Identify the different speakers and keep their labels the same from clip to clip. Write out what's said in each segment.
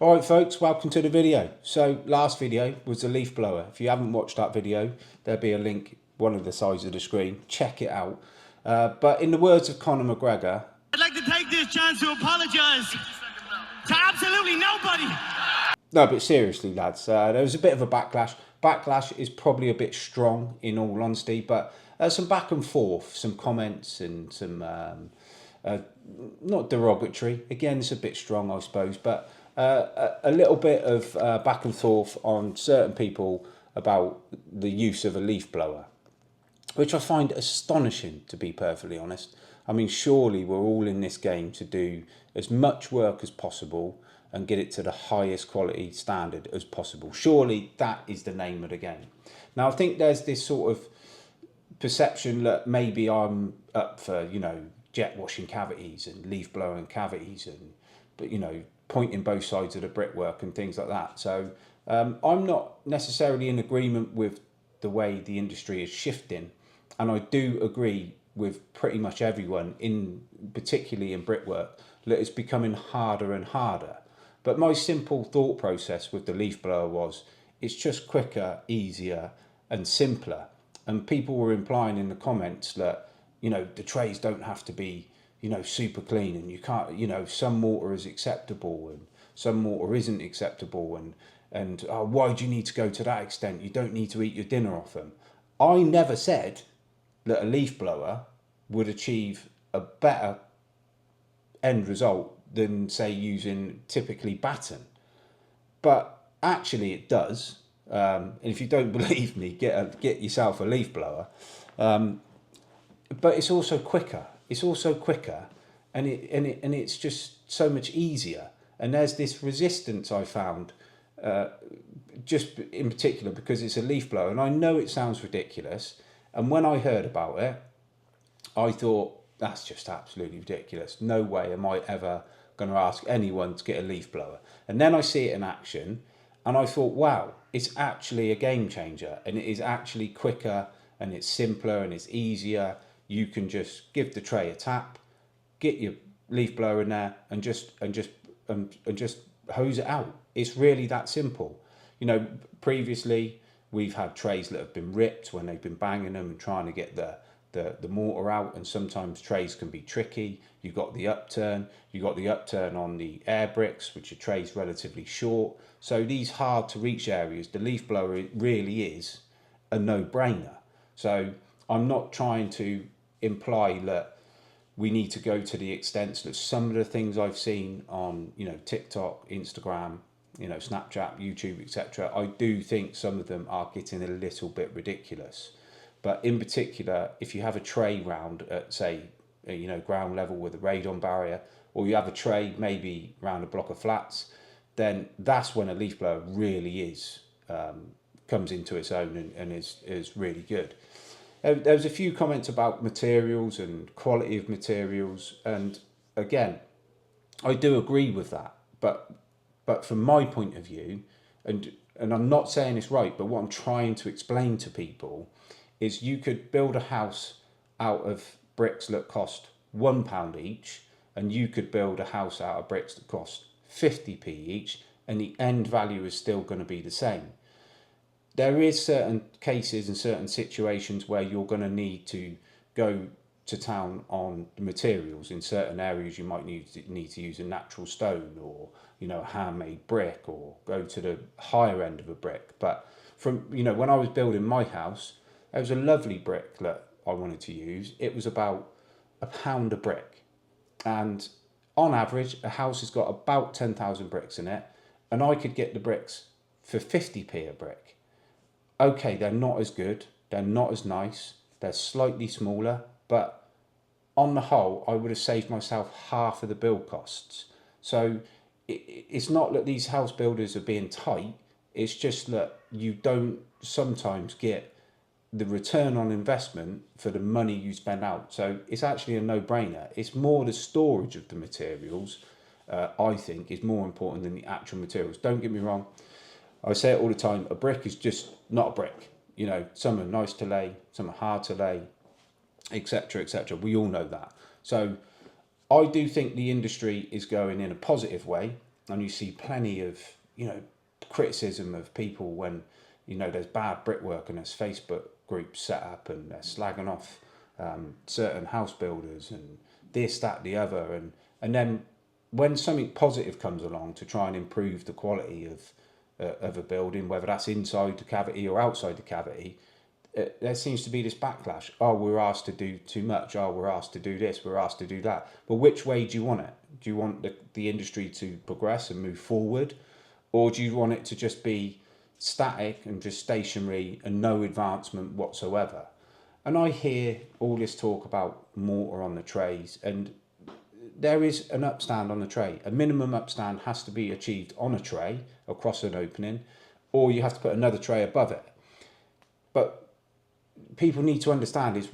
Speaker 1: Alright folks, welcome to the video. So last video was the leaf blower. If you haven't watched that video, there'll be a link one of the sides of the screen. Check it out. But in the words of Conor McGregor,
Speaker 2: I'd like to take this chance to apologise to absolutely nobody.
Speaker 1: No, but seriously lads, there was a bit of a backlash. Backlash is probably a bit strong in all honesty, but some back and forth, some comments and some, not derogatory, again it's a bit strong I suppose, but a little bit of back and forth on certain people about the use of a leaf blower, which I find astonishing, to be perfectly honest. I mean, surely we're all in this game to do as much work as possible and get it to the highest quality standard as possible. Surely that is the name of the game. Now, I think there's this sort of perception that maybe I'm up for, jet washing cavities and leaf blowing cavities but pointing both sides of the brickwork and things like that. So I'm not necessarily in agreement with the way the industry is shifting, and I do agree with pretty much everyone, particularly in brickwork, that it's becoming harder and harder. But my simple thought process with the leaf blower was it's just quicker, easier and simpler. And people were implying in the comments that the trays don't have to be super clean, and you can't, some water is acceptable and some water isn't acceptable, and why do you need to go to that extent? You don't need to eat your dinner off them. I never said that a leaf blower would achieve a better end result than say using typically batten, but actually it does. And if you don't believe me, get yourself a leaf blower. But it's also quicker. And it's just so much easier. And there's this resistance I found, just in particular because it's a leaf blower. And I know it sounds ridiculous. And when I heard about it, I thought, that's just absolutely ridiculous. No way am I ever going to ask anyone to get a leaf blower. And then I see it in action, and I thought, wow, it's actually a game changer, and it is actually quicker, and it's simpler, and it's easier. You can just give the tray a tap, get your leaf blower in there, and just hose it out. It's really that simple. Previously we've had trays that have been ripped when they've been banging them and trying to get the mortar out, and sometimes trays can be tricky. You've got the upturn on the air bricks, which are trays relatively short. So these hard to reach areas, the leaf blower really is a no-brainer. So I'm not trying to imply that we need to go to the extent that some of the things I've seen on TikTok, Instagram, Snapchat, YouTube, etc. I do think some of them are getting a little bit ridiculous. But in particular, if you have a tray round at, say, ground level with a radon barrier, or you have a tray maybe round a block of flats, then that's when a leaf blower really comes into its own and is really good. There was a few comments about materials and quality of materials, and again, I do agree with that. But from my point of view, and I'm not saying it's right, but what I'm trying to explain to people is you could build a house out of bricks that cost £1 each, and you could build a house out of bricks that cost 50p each, and the end value is still going to be the same. There is certain cases and certain situations where you're going to need to go to town on the materials. In certain areas you might need to use a natural stone, or a handmade brick, or go to the higher end of a brick. But from when I was building my house, there was a lovely brick that I wanted to use. It was about £1 a brick, and on average a house has got about 10,000 bricks in it, and I could get the bricks for 50p a brick. Okay, they're not as good, they're not as nice, they're slightly smaller, but on the whole I would have saved myself half of the build costs. So it's not that these house builders are being tight, it's just that you don't sometimes get the return on investment for the money you spend out. So it's actually a no-brainer. It's more the storage of the materials, I think, is more important than the actual materials. Don't get me wrong, I say it all the time, a brick is just not a brick. Some are nice to lay, some are hard to lay, etc, etc. We all know that. So I do think the industry is going in a positive way. and you see plenty of, you know, criticism of people when, you know, there's bad brickwork and there's Facebook groups set up and they're slagging off certain house builders and this, that, the other, and then when something positive comes along to try and improve the quality of a building, whether that's inside the cavity or outside the cavity, there seems to be this backlash. Oh, we're asked to do too much. Oh, we're asked to do this. We're asked to do that. But which way do you want it? Do you want the industry to progress and move forward? Or do you want it to just be static and just stationary and no advancement whatsoever? And I hear all this talk about mortar on the trays, and there is an upstand on the tray. A minimum upstand has to be achieved on a tray across an opening, or you have to put another tray above it. But people need to understand is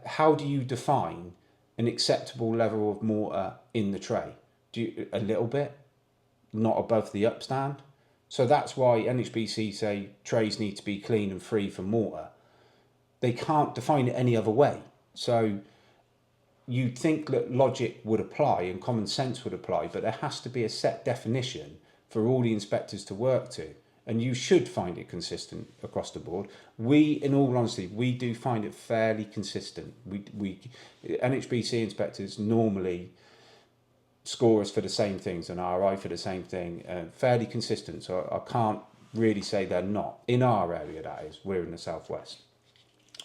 Speaker 1: how do you define an acceptable level of mortar in the tray? Do you, a little bit, not above the upstand? So that's why NHBC say trays need to be clean and free from mortar. They can't define it any other way. So you'd think that logic would apply and common sense would apply, but there has to be a set definition for all the inspectors to work to. And you should find it consistent across the board. We, in all honesty, we do find it fairly consistent. We NHBC inspectors normally score us for the same things and RI for the same thing, fairly consistent. So I can't really say they're not. In our area, that is, we're in the southwest.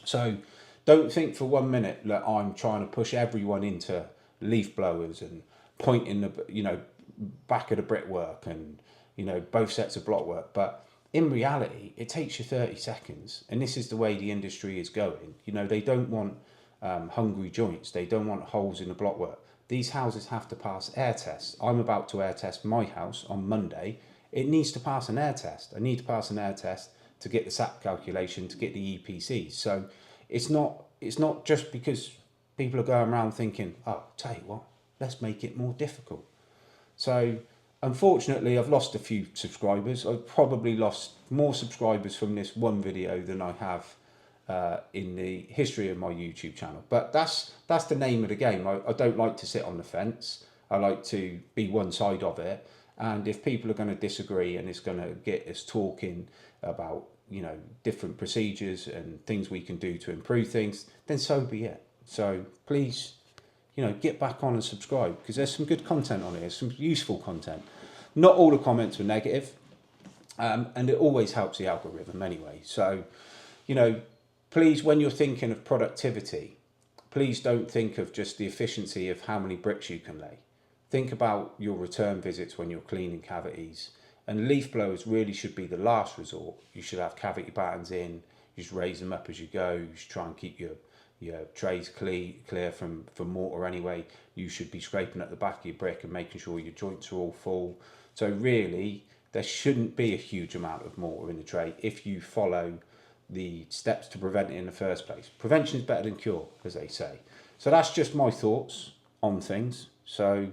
Speaker 1: So don't think for 1 minute that I'm trying to push everyone into leaf blowers and pointing the, you know, back of the brickwork and, you know, both sets of block work. But in reality, it takes you 30 seconds. And this is the way the industry is going. You know, they don't want hungry joints. They don't want holes in the block work. These houses have to pass air tests. I'm about to air test my house on Monday. It needs to pass an air test. I need to pass an air test to get the SAP calculation, to get the EPC. So it's not just because people are going around thinking, oh, tell you what, let's make it more difficult. So unfortunately, I've lost a few subscribers. I've probably lost more subscribers from this one video than I have in the history of my YouTube channel. But that's the name of the game. I don't like to sit on the fence. I like to be one side of it. And if people are going to disagree and it's going to get us talking about, you know, different procedures and things we can do to improve things, then so be it. So please, you know, get back on and subscribe, because there's some good content on here, some useful content. Not all the comments were negative, and it always helps the algorithm anyway. So, you know, please, when you're thinking of productivity, please don't think of just the efficiency of how many bricks you can lay. Think about your return visits when you're cleaning cavities. And leaf blowers really should be the last resort. You should have cavity battens in, you should raise them up as you go, you should try and keep your trays clear from mortar anyway. You should be scraping at the back of your brick and making sure your joints are all full. So really, there shouldn't be a huge amount of mortar in the tray if you follow the steps to prevent it in the first place. Prevention is better than cure, as they say. So that's just my thoughts on things. So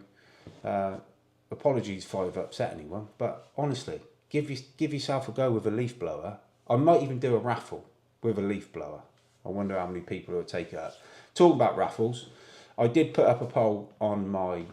Speaker 1: apologies if I've upset anyone, but honestly, give yourself a go with a leaf blower. I might even do a raffle with a leaf blower. I wonder how many people will take it up. Talking about raffles, I did put up a poll on my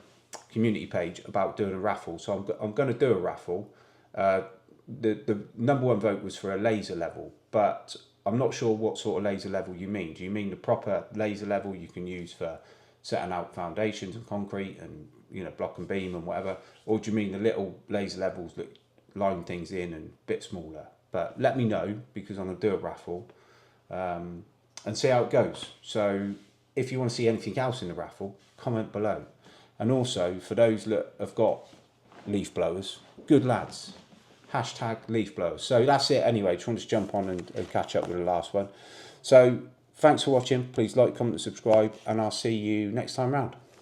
Speaker 1: community page about doing a raffle, so I'm going to do a raffle. The number one vote was for a laser level, but I'm not sure what sort of laser level you mean. Do you mean the proper laser level you can use for setting out foundations and concrete and, you know, block and beam and whatever, or do you mean the little laser levels that line things in and a bit smaller? But let me know, because I'm going to do a raffle and see how it goes. So if you want to see anything else in the raffle, comment below. And also, for those that have got leaf blowers, good lads, hashtag leaf blowers. So that's it anyway. Just wanted to jump on and catch up with the last one. So thanks for watching. Please like, comment and subscribe, and I'll see you next time round.